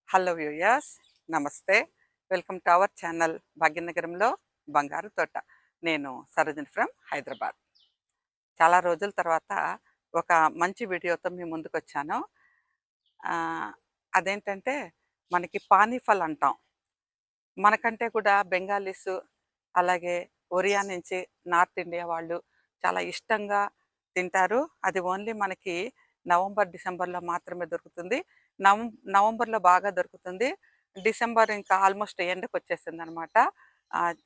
Hello viewers, నమస్తే. Welcome to our channel భాగ్యనగరంలో బంగారు తోట. నేను సరోజిని ఫ్రమ్ హైదరాబాద్. చాలా రోజుల తర్వాత ఒక మంచి వీడియోతో మీ ముందుకొచ్చాను. అదేంటంటే మనకి పానీఫల్ అంటాం. మనకంటే కూడా బెంగాలీస్, అలాగే ఒరియా నుంచి నార్త్ ఇండియా వాళ్ళు చాలా ఇష్టంగా తింటారు. అది ఓన్లీ మనకి నవంబర్, డిసెంబర్‌లో మాత్రమే దొరుకుతుంది. నవం నవంబర్‌లో బాగా దొరుకుతుంది. డిసెంబర్ ఇంకా ఆల్మోస్ట్ ఎండ్‌కొచ్చేసిందనమాట. ఆహ్,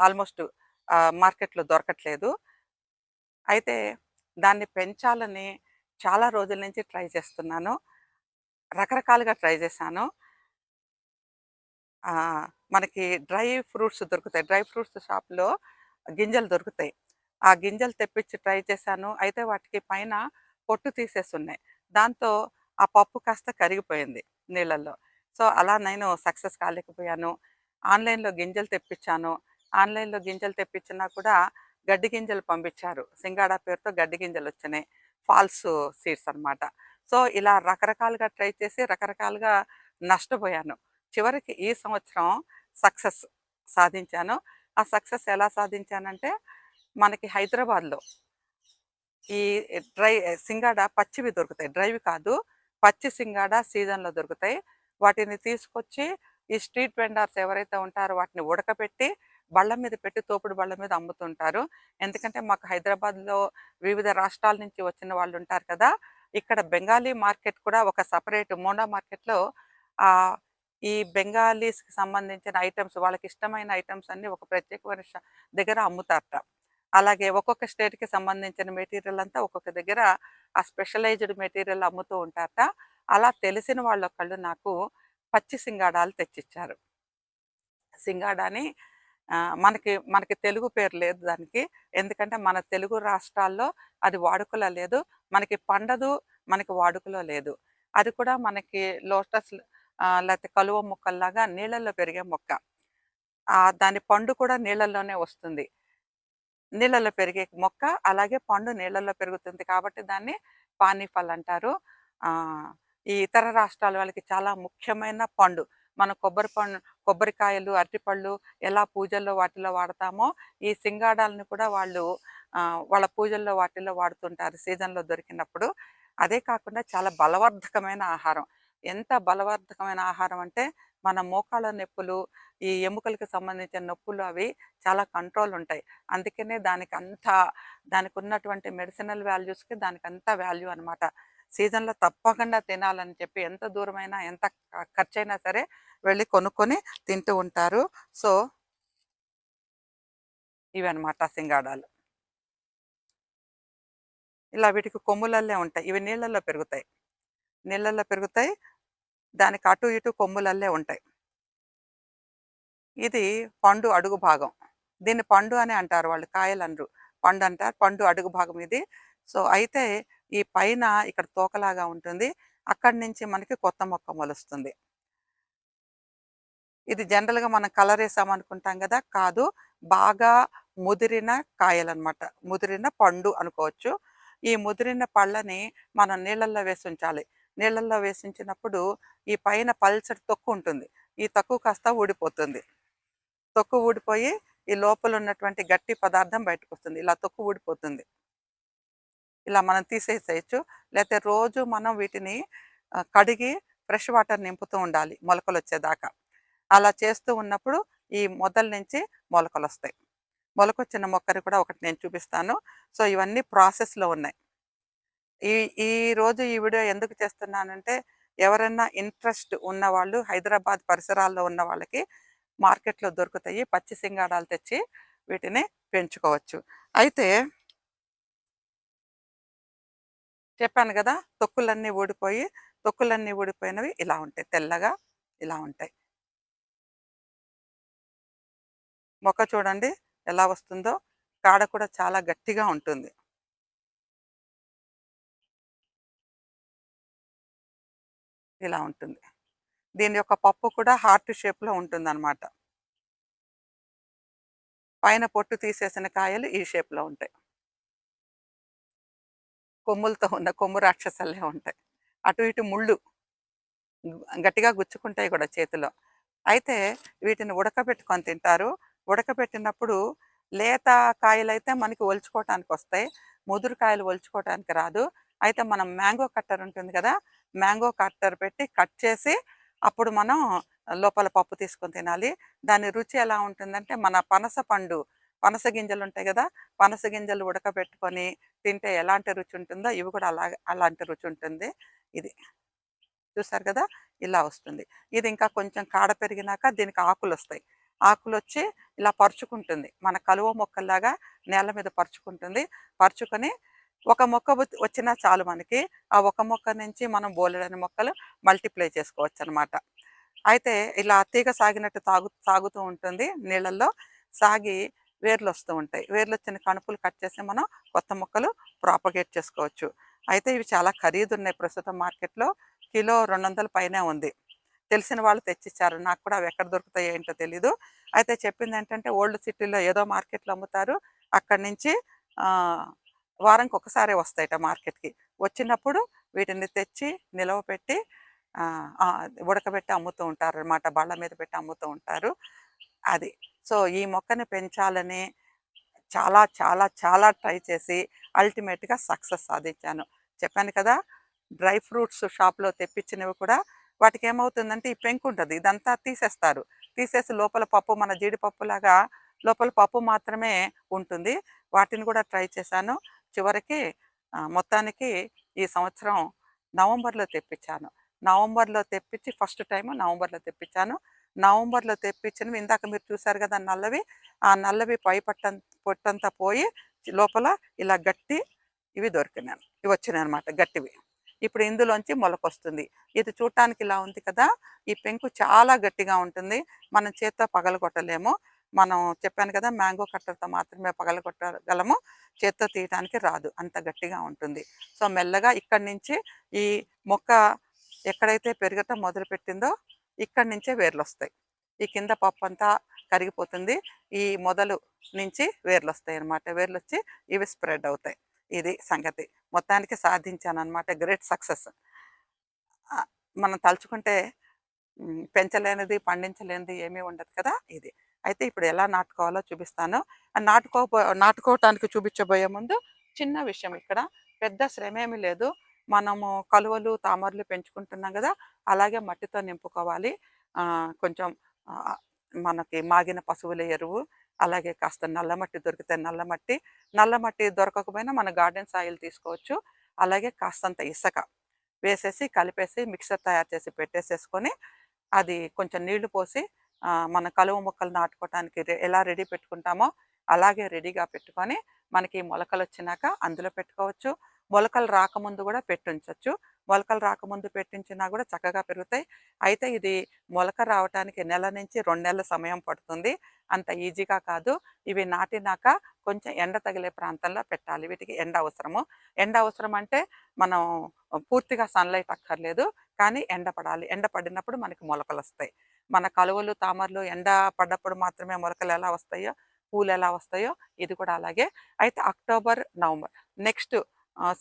ఆల్మోస్ట్ మార్కెట్‌లో దొరకట్లేదు. అయితే దాన్ని పెంచాలని చాలా రోజుల నుంచి ట్రై చేస్తున్నాను. రకరకాలుగా ట్రై చేశాను. ఆ! మనకి డ్రై ఫ్రూట్స్ దొరుకుతాయి. డ్రై ఫ్రూట్స్ షాప్‌లో గింజలు దొరుకుతాయి. ఆ గింజలు తెప్పించి ట్రై చేశాను. అయితే వాటికి పైన పొట్టు తీసేసున్నాయి. దాంతో ఆ పప్పు కాస్త కరిగిపోయింది నీళ్ళల్లో. సో, అలా నేను సక్సెస్ కాలేకపోయాను. ఆన్‌లైన్‌లో గింజలు తెప్పించాను. ఆన్‌లైన్‌లో గింజలు తెప్పించినా కూడా గడ్డి గింజలు పంపించారు. సింగాడా పేరుతో గడ్డి గింజలొచ్చినాయి. ఫాల్స్ సీడ్స్ అనమాట. సో, ఇలా రకరకాలుగా ట్రై చేసి రకరకాలుగా నష్టపోయాను. చివరికి ఈ సంవత్సరం సక్సెస్ సాధించాను. ఆ సక్సెస్ ఎలా సాధించానంటే, మనకి హైదరాబాద్‌లో ఈ డ్రై సింగాడ పచ్చివి దొరుకుతాయి. డ్రైవి కాదు. పచ్చి సింగాడ సీజన్‌లో దొరుకుతాయి. వాటిని తీసుకొచ్చి ఈ స్ట్రీట్ వెండర్స్ ఎవరైతే ఉంటారో వాటిని ఉడకబెట్టి బళ్ళ మీద పెట్టి తోపుడు బళ్ళ మీద అమ్ముతుంటారు. ఎందుకంటే మాకు హైదరాబాద్‌లో వివిధ రాష్ట్రాల నుంచి వచ్చిన వాళ్ళుంటారు కదా! ఇక్కడ బెంగాలీ మార్కెట్ కూడా ఒక సెపరేట్ మోండా మార్కెట్‌లో ఆహ్, ఈ బెంగాలీస్‌కి సంబంధించిన ఐటెమ్స్ వాళ్ళకిష్టమైన ఐటెమ్స్ అన్నీ ఒక ప్రత్యేకమైన దగ్గర అమ్ముతారట. అలాగే ఒక్కొక్క స్టేట్‌కి సంబంధించిన మెటీరియల్ అంతా ఒక్కొక్క దగ్గర ఆ స్పెషలైజ్డ్ మెటీరియల్ అమ్ముతూ ఉంటారట. అలా తెలిసిన వాళ్ళొకళ్ళు నాకు పచ్చి సింగాడాలు తెచ్చిచ్చారు. సింగాడాని మనకి మనకి తెలుగు పేరు లేదు దానికి. ఎందుకంటే మన తెలుగు రాష్ట్రాల్లో అది వాడుకలో లేదు. మనకి పండదు, మనకి వాడుకలో లేదు. అది కూడా మనకి లోటస్ లేతే కలువ మొక్కల్లాగా నీళ్ళల్లో పెరిగే మొక్క. దాని పండు కూడా నీళ్ళల్లోనే వస్తుంది. నీళ్ళల్లో పెరిగే మొక్క. అలాగే పండు నీళ్ళల్లో పెరుగుతుంది కాబట్టి దాన్ని పానీఫల్ అంటారు. ఆహ్, ఈ ఇతర రాష్ట్రాల వాళ్ళకి చాలా ముఖ్యమైన పండు. మనం కొబ్బరికాయలు, అరటిపళ్ళు ఎలా పూజల్లో వాటిలో వాడతామో, ఈ సింగాడాలను కూడా వాళ్ళు వాళ్ళ పూజల్లో వాటిల్లో వాడుతుంటారు సీజన్‌లో దొరికినప్పుడు. అదే కాకుండా చాలా బలవర్ధకమైన ఆహారం. ఎంత బలవర్ధకమైన ఆహారం అంటే, మన మోకాళ్ళ నొప్పులు, ఈ ఎముకలకి సంబంధించిన నొప్పులు అవి చాలా కంట్రోల్ ఉంటాయి. అందుకనే దానికున్నటువంటి మెడిసినల్ వాల్యూస్‌కి దానికంత వాల్యూ అనమాట. సీజన్‌లో తప్పకుండా తినాలని చెప్పి ఎంత దూరమైనా, ఎంత ఖర్చయినా సరే వెళ్లి కొనుక్కొని తింటూ ఉంటారు. సో, ఇవన్నమాట సింగాడాలు. ఇలా వీటికి కొమ్ములల్లే ఉంటాయి. ఇవి నీళ్ళల్లో పెరుగుతాయి. నీళ్ళల్లో పెరుగుతాయి. దానికి అటు ఇటు కొమ్ములల్లే ఉంటాయి. ఇది పండు అడుగు భాగం. దీన్ని పండు అనే అంటారు వాళ్ళు. కాయలనరు. పండు అంటారు. పండు అడుగు భాగం ఇది. సో, అయితే ఈ పైన ఇక్కడ తోకలాగా ఉంటుంది. అక్కడి నుంచి మనకి కొత్త మొక్క మొలుస్తుంది. ఇది జనరల్‌గా మనం కలరేసామనుకుంటాం గదా! కాదు. బాగా ముదిరిన కాయలనమాట. ముదిరిన పండు అనుకోవచ్చు. ఈ ముదిరిన పళ్ళని మనం నీళ్ళల్లో వేసుంచాలి. నీళ్ళల్లో వేసుంచినప్పుడు ఈ పైన పల్చటి తొక్కు ఉంటుంది. ఈ తొక్కు కాస్త ఊడిపోతుంది. తొక్కు ఊడిపోయి ఈ లోపల ఉన్నటువంటి గట్టి పదార్థం బయటకొస్తుంది. ఇలా తొక్కు ఊడిపోతుంది. ఇలా మనం తీసేసేయొచ్చు. లేతే రోజు మనం వీటిని కడిగి ఫ్రెష్ వాటర్ నింపుతూ ఉండాలి మొలకలొచ్చేదాకా. అలా చేస్తూ ఉన్నప్పుడు ఈ మొదల నుంచి మొలకలొస్తాయి. మొలకొచ్చిన మొక్కని కూడా ఒకటి నేను చూపిస్తాను. సో, ఇవన్నీ ప్రాసెస్‌లో ఉన్నాయి. ఈ ఈ రోజు ఈ వీడియో ఎందుకు చేస్తున్నానంటే, ఎవరన్నా ఇంట్రెస్ట్ ఉన్నవాళ్ళు హైదరాబాద్ పరిసరాల్లో ఉన్న వాళ్ళకి మార్కెట్‌లో దొరుకుతాయి. పచ్చి సింగాడాలు తెచ్చి వీటిని పెంచుకోవచ్చు. అయితే చెప్పాను గదా! తొక్కులన్నీ ఊడిపోయినవి ఇలా ఉంటాయి. తెల్లగా ఇలా ఉంటాయి. మొక్క చూడండి ఎలా వస్తుందో. కాడ కూడా చాలా గట్టిగా ఉంటుంది. ఇలా ఉంటుంది. దీని యొక్క పప్పు కూడా హార్ట్ షేప్‌లో ఉంటుందనమాట. పైన పొట్టు తీసేసిన కాయలు ఈ షేప్‌లో ఉంటాయి. కొమ్ములతో ఉన్న కొమ్ము రాక్షసల్లే ఉంటాయి. అటు ఇటు ముళ్ళు. గట్టిగా గుచ్చుకుంటాయి కూడా చేతిలో. అయితే వీటిని ఉడకబెట్టుకొని తింటారు. ఉడకబెట్టినప్పుడు లేత కాయలైతే మనకి ఒలుచుకోవటానికొస్తాయి. ముదురు కాయలు ఒలుచుకోవటానికి రాదు. అయితే మనం మ్యాంగో కట్టర్ ఉంటుంది కదా! మ్యాంగో కట్టర్ పెట్టి కట్ చేసి అప్పుడు మనం లోపల పప్పు తీసుకొని తినాలి. దాని రుచి ఎలా ఉంటుందంటే మన పనస పండు, పనస గింజలుంటాయి గదా! పనస గింజలు ఉడకబెట్టుకొని తింటే ఎలాంటి రుచి ఉంటుందో ఇవి కూడా అలాంటి రుచి ఉంటుంది. ఇది. చూసారు కదా! ఇలా వస్తుంది. ఇది ఇంకా కొంచెం కాడ పెరిగినాక దీనికి ఆకులొస్తాయి. ఆకులొచ్చి ఇలా పరుచుకుంటుంది. మన కలువ మొక్కల్లాగా నేల మీద పరుచుకుంటుంది. పరుచుకొని ఒక మొక్క వచ్చినా చాలు మనకి. ఆ ఒక మొక్క నుంచి మనం బోలెడన్ని మొక్కలు మల్టిప్లై చేసుకోవచ్చనమాట. అయితే ఇలా తీగ సాగినట్టు సాగుతూ ఉంటుంది నీళ్ళల్లో. సాగి వేర్లొస్తూ ఉంటాయి. వేర్లొచ్చిన కణుపులు కట్ చేసి మనం కొత్త మొక్కలు ప్రాపగేట్ చేసుకోవచ్చు. అయితే ఇవి చాలా ఖరీదున్నాయి ప్రస్తుతం మార్కెట్‌లో. కిలో 200 పైనే ఉంది. తెలిసిన వాళ్ళు తెచ్చిచ్చారు. నాకు కూడా అవెక్కడ దొరుకుతాయో ఏంటో తెలీదు. అయితే చెప్పిందేంటంటే ఓల్డ్ సిటీలో ఏదో మార్కెట్‌లో అమ్ముతారు. అక్కడి నుంచి ఆహ్, వారానికొకసారే వస్తాయట మార్కెట్‌కి. వచ్చినప్పుడు వీటిని తెచ్చి నిలవపెట్టి ఉడకబెట్టి అమ్ముతూ ఉంటారనమాట. బళ్ళ మీద పెట్టి అమ్ముతూ ఉంటారు. అది. సో, ఈ మొక్కని పెంచాలని చాలా, చాలా, చాలా ట్రై చేసి అల్టిమేట్‌గా సక్సెస్ సాధించాను. చెప్పాను కదా! డ్రై ఫ్రూట్స్ షాప్‌లో తెప్పించినవి కూడా వాటికేమవుతుందంటే ఈ పెంకుంటది. ఇదంతా తీసేస్తారు. తీసేసి లోపల పప్పు మన జీడిపప్పులాగా లోపల పప్పు మాత్రమే ఉంటుంది. వాటిని కూడా ట్రై చేశాను. చివరికి మొత్తానికి ఈ సంవత్సరం నవంబర్‌లో తెప్పించాను. నవంబర్‌లో తెప్పించి ఫస్ట్ టైము నవంబర్‌లో తెప్పించాను. నవంబర్‌లో తెప్పించినవి ఇందాక మీరు చూసారు కదా! నల్లవి. ఆ నల్లవి పై పొట్టంతా పోయి లోపల ఇలా గట్టి ఇవి దొరికినాయి. ఇవి వచ్చినాయన్నమాట గట్టివి. ఇప్పుడు ఇందులోంచి మొలకొస్తుంది. ఇది చూడటానికి ఇలా ఉంది కదా! ఈ పెంకు చాలా గట్టిగా ఉంటుంది. మనం చేత్తో పగలగొట్టలేము. మనం చెప్పాను కదా! మ్యాంగో కట్టర్‌తో మాత్రమే పగలగొట్టగలము. చేత్తో తీయటానికి రాదు. అంత గట్టిగా ఉంటుంది. సో, మెల్లగా ఇక్కడి నుంచి ఈ మొక్క ఎక్కడైతే పెరగటం మొదలుపెట్టిందో ఇక్కడి నుంచే వేర్లొస్తాయి. ఈ కింద పప్పంతా కరిగిపోతుంది. ఈ మొదలు నుంచి వేర్లొస్తాయన్నమాట. వేర్లొచ్చి ఇవి స్ప్రెడ్ అవుతాయి. ఇది సంగతి. మొత్తానికి సాధించాననమాట. Great success. ఆహ్, మనం తలుచుకుంటే పెంచలేనిది, పండించలేనిది ఏమీ ఉండదు కదా! ఇది. అయితే ఇప్పుడు ఎలా నాటుకోవాలో చూపిస్తాను. నాటుకోవటానికి చూపించబోయే ముందు చిన్న విషయం ఇక్కడ. పెద్ద శ్రమేమి లేదు. మనము కలువలు, తామరలు పెంచుకుంటున్నాం గదా! అలాగే మట్టితో నింపుకోవాలి. కొంచెం ఆహ్, మనకి మాగిన పశువుల ఎరువు, అలాగే కాస్త నల్లమట్టి దొరికితే నల్లమట్టి, నల్లమట్టి దొరకకపోయినా మన గార్డెన్ సాయిల్ తీసుకోవచ్చు. అలాగే కాస్తంత ఇసక వేసేసి, కలిపేసి మిక్సర్ తయారు చేసి పెట్టేసేసుకొని అది కొంచెం నీళ్లు పోసి మన కలువ మొక్కలు నాటుకోవటానికి ఎలా రెడీ పెట్టుకుంటామో అలాగే రెడీగా పెట్టుకొని మనకి మొలకలొచ్చినాక అందులో పెట్టుకోవచ్చు. మొలకలు రాకముందు గూడా పెట్టుంచొచ్చు. మొలకలు రాకముందు పెట్టించినా గూడా చక్కగా పెరుగుతాయి. అయితే ఇది మొలక రావటానికి నెల నుంచి 2 నెలల సమయం పడుతుంది. అంత ఈజీగా కాదు. ఇవి నాటినాక కొంచెం ఎండ తగిలే ప్రాంతంలో పెట్టాలి. వీటికి ఎండ అవసరము. ఎండ అవసరం అంటే మనం పూర్తిగా సన్‌లైట్ అక్కర్లేదు. కానీ ఎండ పడాలి. ఎండ పడినప్పుడు మనకి మొలకలొస్తాయి. మన కలువలు, తామరలు ఎండ పడ్డప్పుడు మాత్రమే మొలకలు ఎలా వస్తాయో, పూలు ఎలా వస్తాయో ఇది కూడా అలాగే. అయితే అక్టోబర్, నవంబర్ నెక్స్ట్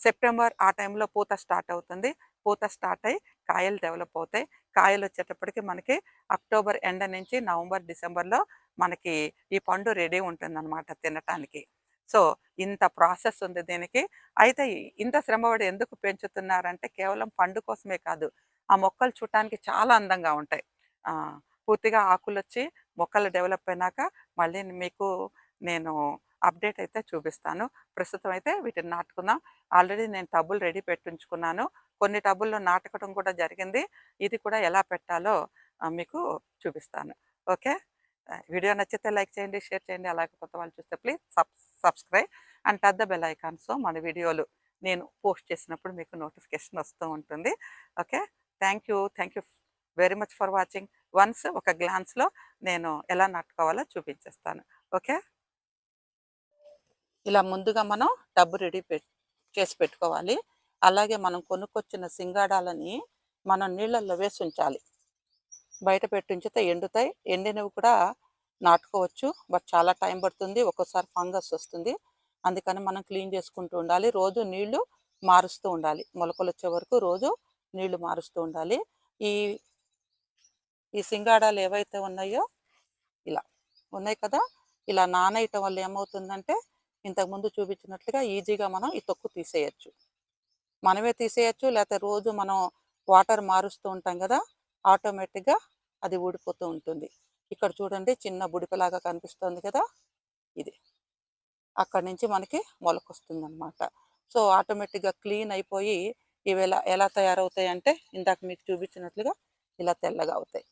సెప్టెంబర్ ఆ టైంలో పూత స్టార్ట్ అవుతుంది. పూత స్టార్ట్ అయ్యి కాయలు డెవలప్ అవుతాయి. కాయలొచ్చేటప్పటికి మనకి అక్టోబర్ ఎండ్ నుంచి నవంబర్, డిసెంబర్‌లో మనకి ఈ పండు రెడీ ఉంటుందనమాట తినటానికి. సో, ఇంత ప్రాసెస్ ఉంది దీనికి. అయితే ఇంత శ్రమపడి ఎందుకు పెంచుతున్నారంటే కేవలం పండు కోసమే కాదు. ఆ మొక్కలు చూడటానికి చాలా అందంగా ఉంటాయి. ఆహ్, పూర్తిగా ఆకులొచ్చి మొక్కలు డెవలప్ అయినాక మళ్ళీ మీకు నేను అప్డేట్ అయితే చూపిస్తాను. ప్రస్తుతం అయితే వీటిని నాటుకుందాం. ఆల్రెడీ నేను టబ్బులు రెడీ పెట్టుంచుకున్నాను. కొన్ని టబ్బుల్లో నాటకడం కూడా జరిగింది. ఇది కూడా ఎలా పెట్టాలో మీకు చూపిస్తాను. ఓకే. వీడియో నచ్చితే లైక్ చేయండి, షేర్ చేయండి. అలాగే కొత్త వాళ్ళు చూస్తే please subscribe and touch the bell icon. So, మన వీడియోలు నేను పోస్ట్ చేసినప్పుడు మీకు నోటిఫికేషన్ వస్తూ ఉంటుంది. Okay. Thank you very much for watching. Once ఒక గ్లాన్స్‌లో నేను ఎలా నాటుకోవాలో చూపించేస్తాను. ఓకే. ఇలా ముందుగా మనం టబ్ రెడీ చేసి పెట్టుకోవాలి. అలాగే మనం కొనుక్కొచ్చిన సింగాడాలని మనం నీళ్ళల్లో వేసి ఉంచాలి. బయట పెట్టి ఉంచితే ఎండుతాయి. ఎండినవి కూడా నాటుకోవచ్చు. బట్ చాలా టైం పడుతుంది. ఒక్కోసారి ఫంగస్ వస్తుంది. అందుకని మనం క్లీన్ చేసుకుంటూ ఉండాలి. రోజు నీళ్లు మారుస్తూ ఉండాలి. మొలకలొచ్చే వరకు రోజు నీళ్లు మారుస్తూ ఉండాలి. ఈ ఈ సింగాడాలు ఏవైతే ఉన్నాయో ఇలా ఉన్నాయి కదా, ఇలా నానేయటం వల్ల ఏమవుతుందంటే ఇంతకుముందు చూపించినట్లుగా ఈజీగా మనం ఈ తొక్కు తీసేయచ్చు. మనమే తీసేయచ్చు, లేకపోతే రోజు మనం వాటర్ మారుస్తూ ఉంటాం కదా, ఆటోమేటిక్గా అది ఊడిపోతూ ఉంటుంది. ఇక్కడ చూడండి చిన్న బుడిపలాగా కనిపిస్తుంది కదా, ఇది అక్కడి నుంచి మనకి మొలకొస్తుంది అనమాట. సో ఆటోమేటిక్గా క్లీన్ అయిపోయి ఇవి ఎలా ఎలా తయారవుతాయి అంటే ఇందాక మీకు చూపించినట్లుగా ఇలా తెల్లగా అవుతాయి,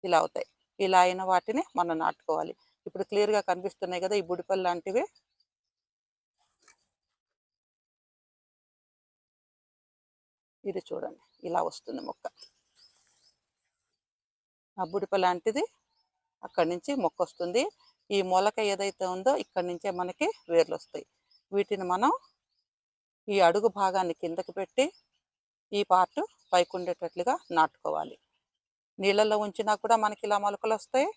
ఇలా అవుతాయి. ఇలా అయిన వాటిని మనం నాటుకోవాలి. ఇప్పుడు క్లియర్గా కనిపిస్తున్నాయి కదా ఈ బుడిపల్ లాంటివి. ఇది చూడండి ఇలా వస్తుంది మొక్క. ఆ బుడిప లాంటిది అక్కడి నుంచి మొక్క వస్తుంది. ఈ మొలక ఏదైతే ఉందో ఇక్కడి నుంచే మనకి వేర్లు వస్తాయి. వీటిని మనం ఈ అడుగు భాగాన్ని కిందకి పెట్టి ఈ పార్ట్ పైకి ఉండేటట్లుగా నాటుకోవాలి. నీళ్ళల్లో ఉంచినా కూడా మనకి ఇలా మొలకలు వస్తాయి.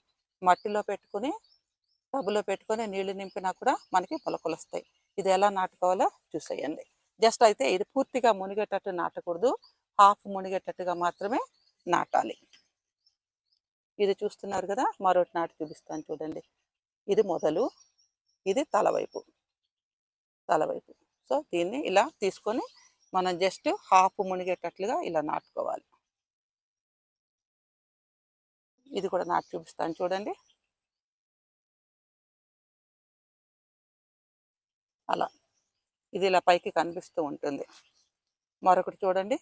మట్టిలో పెట్టుకుని టబ్బులో పెట్టుకొని నీళ్లు నింపినా కూడా మనకి మొలకలు వస్తాయి. ఇది ఎలా నాటుకోవాలో చూసేయండి. జస్ట్ అయితే ఇది పూర్తిగా మునిగేటట్టు నాటకూడదు, హాఫ్ మునిగేటట్టుగా మాత్రమే నాటాలి. ఇది చూస్తున్నారు కదా, మరొకటి నాటి చూపిస్తాను చూడండి. ఇది మొదలు, ఇది తలవైపు. సో దీన్ని ఇలా తీసుకొని మనం జస్ట్ హాఫ్ మునిగేటట్లుగా ఇలా నాటుకోవాలి. ఇది కూడా నాటి చూపిస్తాను చూడండి. అలా ఇది ఇలా పైకి కనిపిస్తూ ఉంటుంది. మరొకటి చూడండి,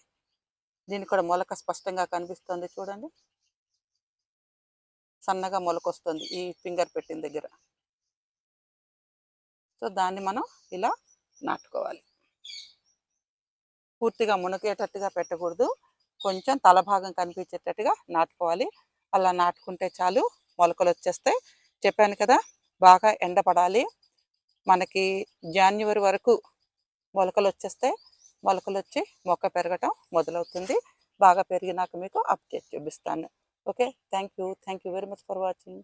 దీనికి కూడా మొలక స్పష్టంగా కనిపిస్తుంది చూడండి, సన్నగా మొలకొస్తుంది ఈ ఫింగర్ పెట్టిన దగ్గర. సో దాన్ని మనం ఇలా నాటుకోవాలి. పూర్తిగా మునగేటట్టుగా పెట్టకూడదు, కొంచెం తల భాగం కనిపించేటట్టుగా నాటుకోవాలి. అలా నాటుకుంటే చాలు, మొలకలు వచ్చేస్తాయి. చెప్పాను కదా, బాగా ఎండపడాలి. మనకి జాన్యువరి వరకు మొలకలు వచ్చేస్తాయి. మొలకలు వచ్చి మొక్క పెరగటం మొదలవుతుంది. బాగా పెరిగినాక మీకు అప్డేట్ చూపిస్తాను. Okay, thank you very much for watching.